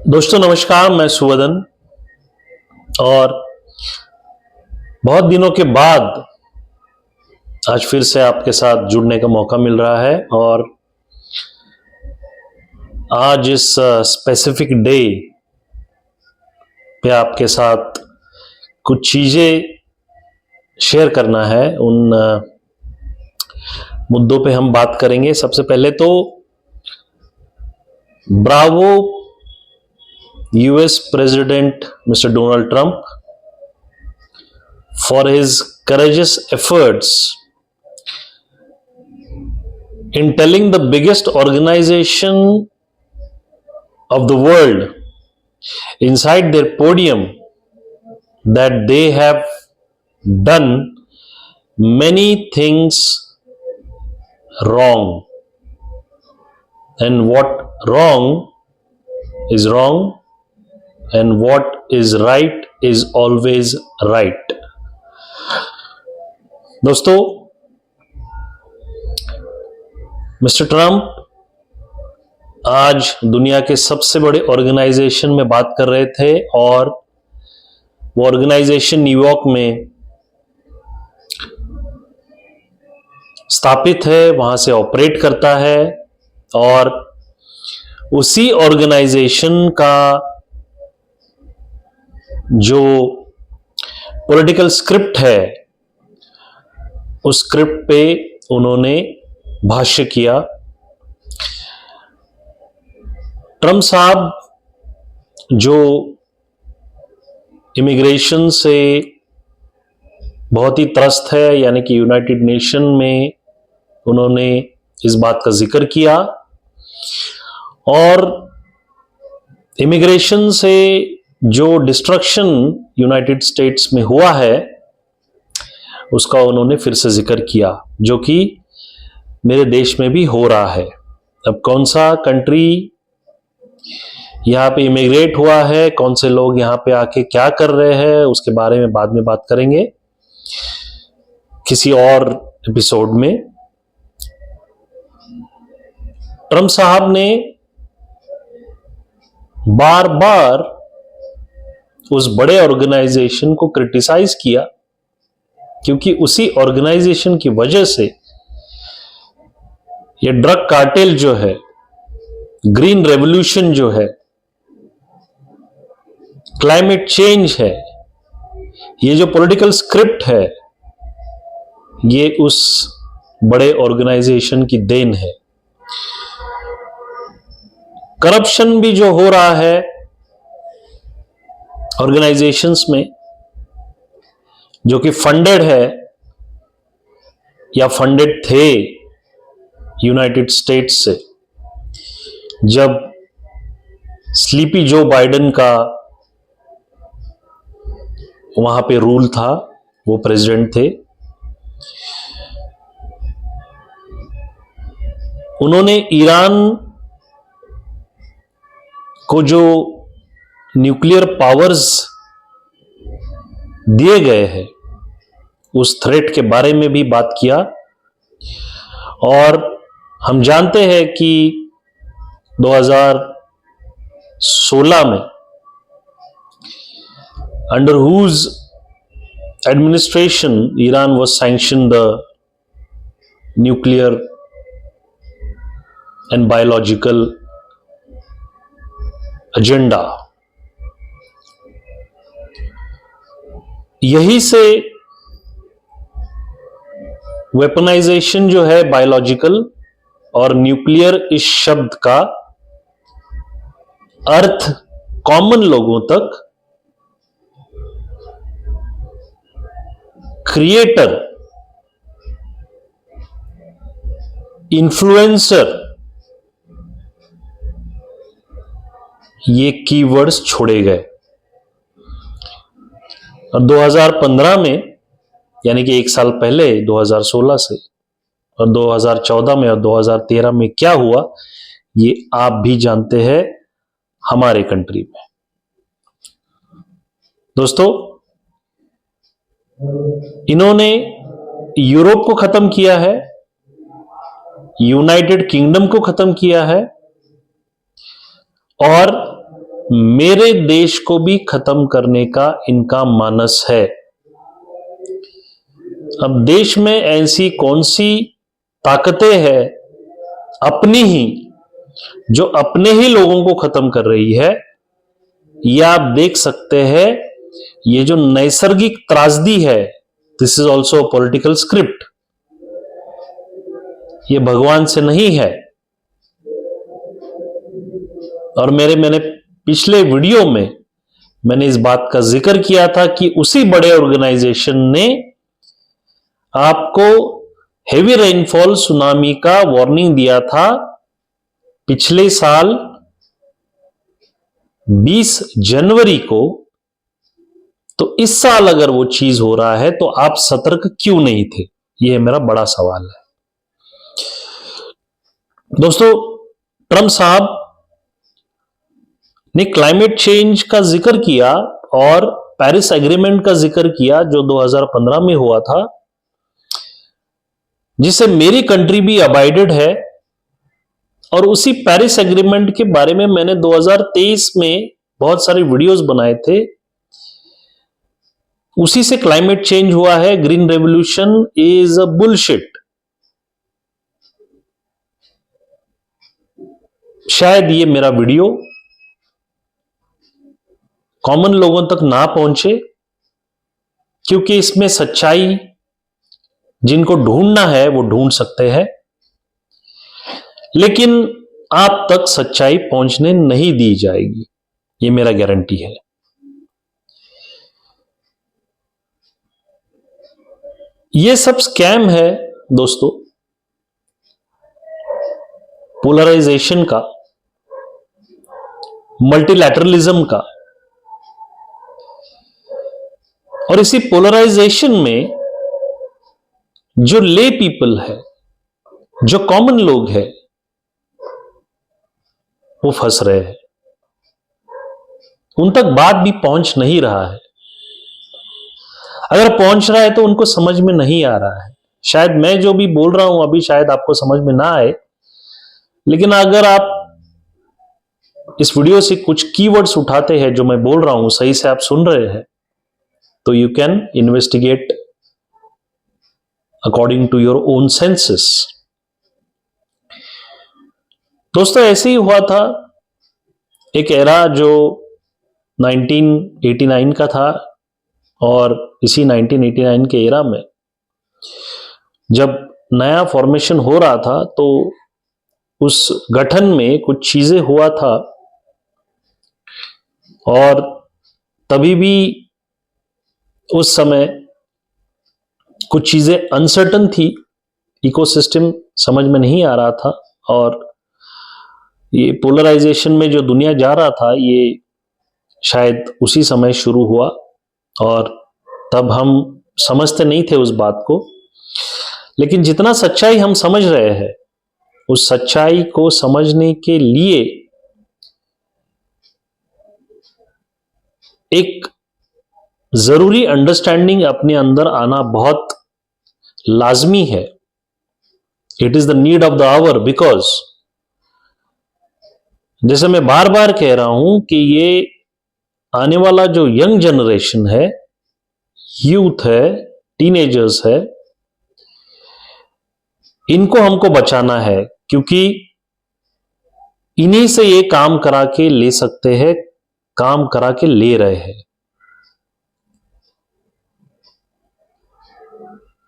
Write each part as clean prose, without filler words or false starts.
दोस्तों नमस्कार, मैं सुवदन और बहुत दिनों के बाद आज फिर से आपके साथ जुड़ने का मौका मिल रहा है। और आज इस स्पेसिफिक डे पे आपके साथ कुछ चीज़ें शेयर करना है। उन मुद्दों पे हम बात करेंगे। सबसे पहले तो Bravo US president mister Donald Trump for his courageous efforts in telling the biggest organization of the world inside their podium that they have done many things wrong, and what wrong is wrong and what is right is always right. दोस्तों, mister Trump आज दुनिया के सबसे बड़े organisation में बात कर रहे थे और वो ऑर्गेनाइजेशन न्यूयॉर्क में स्थापित है, वहां से ऑपरेट करता है। और उसी ऑर्गेनाइजेशन का जो पॉलिटिकल स्क्रिप्ट है, उस स्क्रिप्ट पे उन्होंने भाष्य किया। ट्रंप साहब जो इमिग्रेशन से बहुत ही त्रस्त है, यानी कि यूनाइटेड नेशन में उन्होंने इस बात का जिक्र किया और इमिग्रेशन से जो डिस्ट्रक्शन यूनाइटेड स्टेट्स में हुआ है उसका उन्होंने फिर से जिक्र किया, जो कि मेरे देश में भी हो रहा है। अब कौन सा कंट्री यहाँ पे इमिग्रेट हुआ है, कौन से लोग यहाँ पे आके क्या कर रहे हैं, उसके बारे में बाद में बात करेंगे किसी और एपिसोड में। ट्रंप साहब ने बार बार उस बड़े ऑर्गेनाइजेशन को क्रिटिसाइज किया, क्योंकि उसी ऑर्गेनाइजेशन की वजह से ये ड्रग कार्टेल जो है, ग्रीन रेवोल्यूशन जो है, क्लाइमेट चेंज है, ये जो पॉलिटिकल स्क्रिप्ट है, ये उस बड़े ऑर्गेनाइजेशन की देन है। करप्शन भी जो हो रहा है ऑर्गेनाइजेशंस में, जो कि फंडेड है या फंडेड थे यूनाइटेड स्टेट्स से। जब स्लीपी जो बाइडेन का वहां पे रूल था, वो प्रेसिडेंट थे, उन्होंने ईरान को जो न्यूक्लियर पावर्स दिए गए हैं उस थ्रेट के बारे में भी बात किया। और हम जानते हैं कि 2016 में under whose administration Iran was sanction the nuclear and biological agenda. यही से वेपनाइजेशन जो है बायोलॉजिकल और न्यूक्लियर, इस शब्द का अर्थ कॉमन लोगों तक क्रिएटर, इन्फ्लुएंसर, ये कीवर्ड्स छोड़े गए। और 2015 में, यानी कि एक साल पहले 2016 से, और 2014 में और 2013 में क्या हुआ ये आप भी जानते हैं हमारे कंट्री में। दोस्तों, इन्होंने यूरोप को खत्म किया है, यूनाइटेड किंगडम को खत्म किया है और मेरे देश को भी खत्म करने का इनका मानस है। अब देश में ऐसी कौन सी ताकतें हैं अपनी ही, जो अपने ही लोगों को खत्म कर रही है, यह आप देख सकते हैं। ये जो नैसर्गिक त्रासदी है, this is also political script. ये भगवान से नहीं है। और मैंने पिछले वीडियो में मैंने इस बात का जिक्र किया था कि उसी बड़े ऑर्गेनाइजेशन ने आपको हेवी रेनफॉल सुनामी का वार्निंग दिया था पिछले साल 20 जनवरी को। तो इस साल अगर वो चीज हो रहा है तो आप सतर्क क्यों नहीं थे? यह मेरा बड़ा सवाल है। दोस्तों, ट्रंप साहब ने क्लाइमेट चेंज का जिक्र किया और पेरिस एग्रीमेंट का जिक्र किया जो 2015 में हुआ था, जिसे मेरी कंट्री भी अबाइडेड है। और उसी पेरिस एग्रीमेंट के बारे में मैंने 2023 में बहुत सारे वीडियोस बनाए थे। उसी से क्लाइमेट चेंज हुआ है। Green revolution is a bullshit. शायद ये मेरा वीडियो कॉमन लोगों तक ना पहुंचे, क्योंकि इसमें सच्चाई जिनको ढूंढना है वो ढूंढ सकते हैं, लेकिन आप तक सच्चाई पहुंचने नहीं दी जाएगी, ये मेरा गारंटी है। ये सब स्कैम है दोस्तों, पोलराइजेशन का, मल्टीलैटरलिज्म का। और इसी पोलराइजेशन में जो ले पीपल है, जो कॉमन लोग हैं, वो फंस रहे हैं। उन तक बात भी पहुंच नहीं रहा है। अगर पहुंच रहा है तो उनको समझ में नहीं आ रहा है। शायद मैं जो भी बोल रहा हूं अभी शायद आपको समझ में ना आए, लेकिन अगर आप इस वीडियो से कुछ कीवर्ड्स उठाते हैं जो मैं बोल रहा हूं, सही से आप सुन रहे हैं, तो you can investigate according to your own senses. दोस्तों, ऐसे ही हुआ था एक एरा जो 1989 का था। और इसी 1989 के एरा में जब नया फॉर्मेशन हो रहा था तो उस गठन में कुछ चीजें हुआ था, और तभी भी उस समय कुछ चीजें अनसर्टन थी, इकोसिस्टम समझ में नहीं आ रहा था। और ये पोलराइजेशन में जो दुनिया जा रहा था, ये शायद उसी समय शुरू हुआ, और तब हम समझते नहीं थे उस बात को। लेकिन जितना सच्चाई हम समझ रहे हैं, उस सच्चाई को समझने के लिए एक जरूरी अंडरस्टैंडिंग अपने अंदर आना बहुत लाजमी है। It is the need of the hour, because जैसे मैं बार बार कह रहा हूं कि ये आने वाला जो यंग जनरेशन है, यूथ है, टीनेजर्स है, इनको हमको बचाना है, क्योंकि इन्हीं से ये काम करा के ले सकते हैं, काम करा के ले रहे हैं।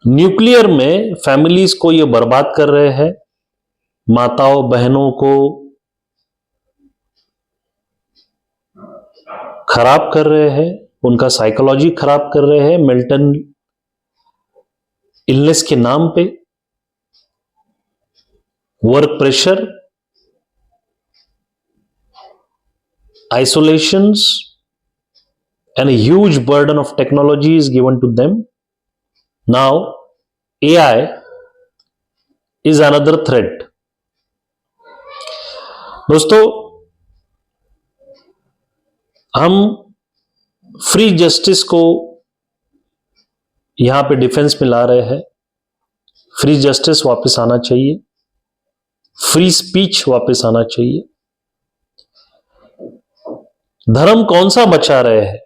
न्यूक्लियर में फैमिलीज को ये बर्बाद कर रहे हैं, माताओं बहनों को खराब कर रहे हैं, उनका साइकोलॉजी खराब कर रहे हैं मेंटल इलनेस के नाम पे। Work pressure, isolations, and a huge burden of technology is given to them. Now AI is another threat. दोस्तों, हम फ्री जस्टिस को यहां पे डिफेंस में ला रहे हैं। फ्री जस्टिस वापस आना चाहिए, फ्री स्पीच वापस आना चाहिए। धर्म कौन सा बचा रहे हैं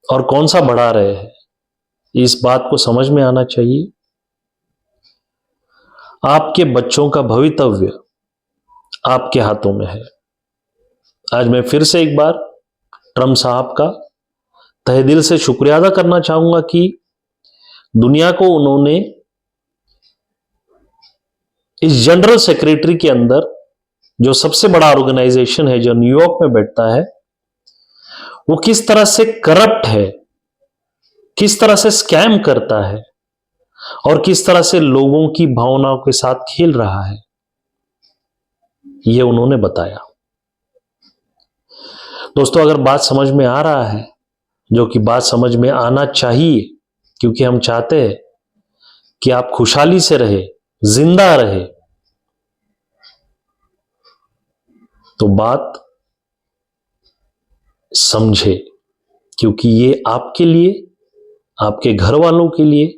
और कौन सा बढ़ा रहे हैं, इस बात को समझ में आना चाहिए। आपके बच्चों का भवितव्य आपके हाथों में है। आज मैं फिर से एक बार ट्रम्प साहब का तहे दिल से शुक्रिया अदा करना चाहूंगा कि दुनिया को उन्होंने इस जनरल सेक्रेटरी के अंदर, जो सबसे बड़ा ऑर्गेनाइजेशन है जो न्यूयॉर्क में बैठता है, वो किस तरह से करप्ट है, किस तरह से स्कैम करता है और किस तरह से लोगों की भावनाओं के साथ खेल रहा है, ये उन्होंने बताया। दोस्तों, अगर बात समझ में आ रहा है, जो कि बात समझ में आना चाहिए, क्योंकि हम चाहते हैं कि आप खुशहाली से रहे, जिंदा रहे, तो बात समझे, क्योंकि ये आपके लिए, आपके घर वालों के लिए,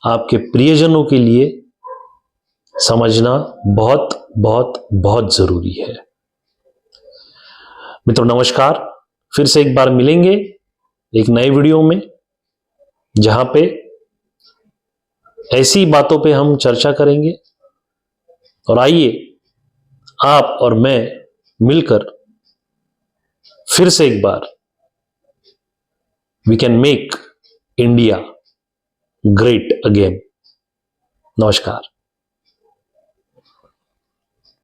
आपके प्रियजनों के लिए समझना बहुत बहुत बहुत जरूरी है। मित्रों नमस्कार, फिर से एक बार मिलेंगे एक नए वीडियो में, जहां पे ऐसी बातों पे हम चर्चा करेंगे। और आइए आप और मैं मिलकर फिर से एक बार we can make India great again. नमस्कार।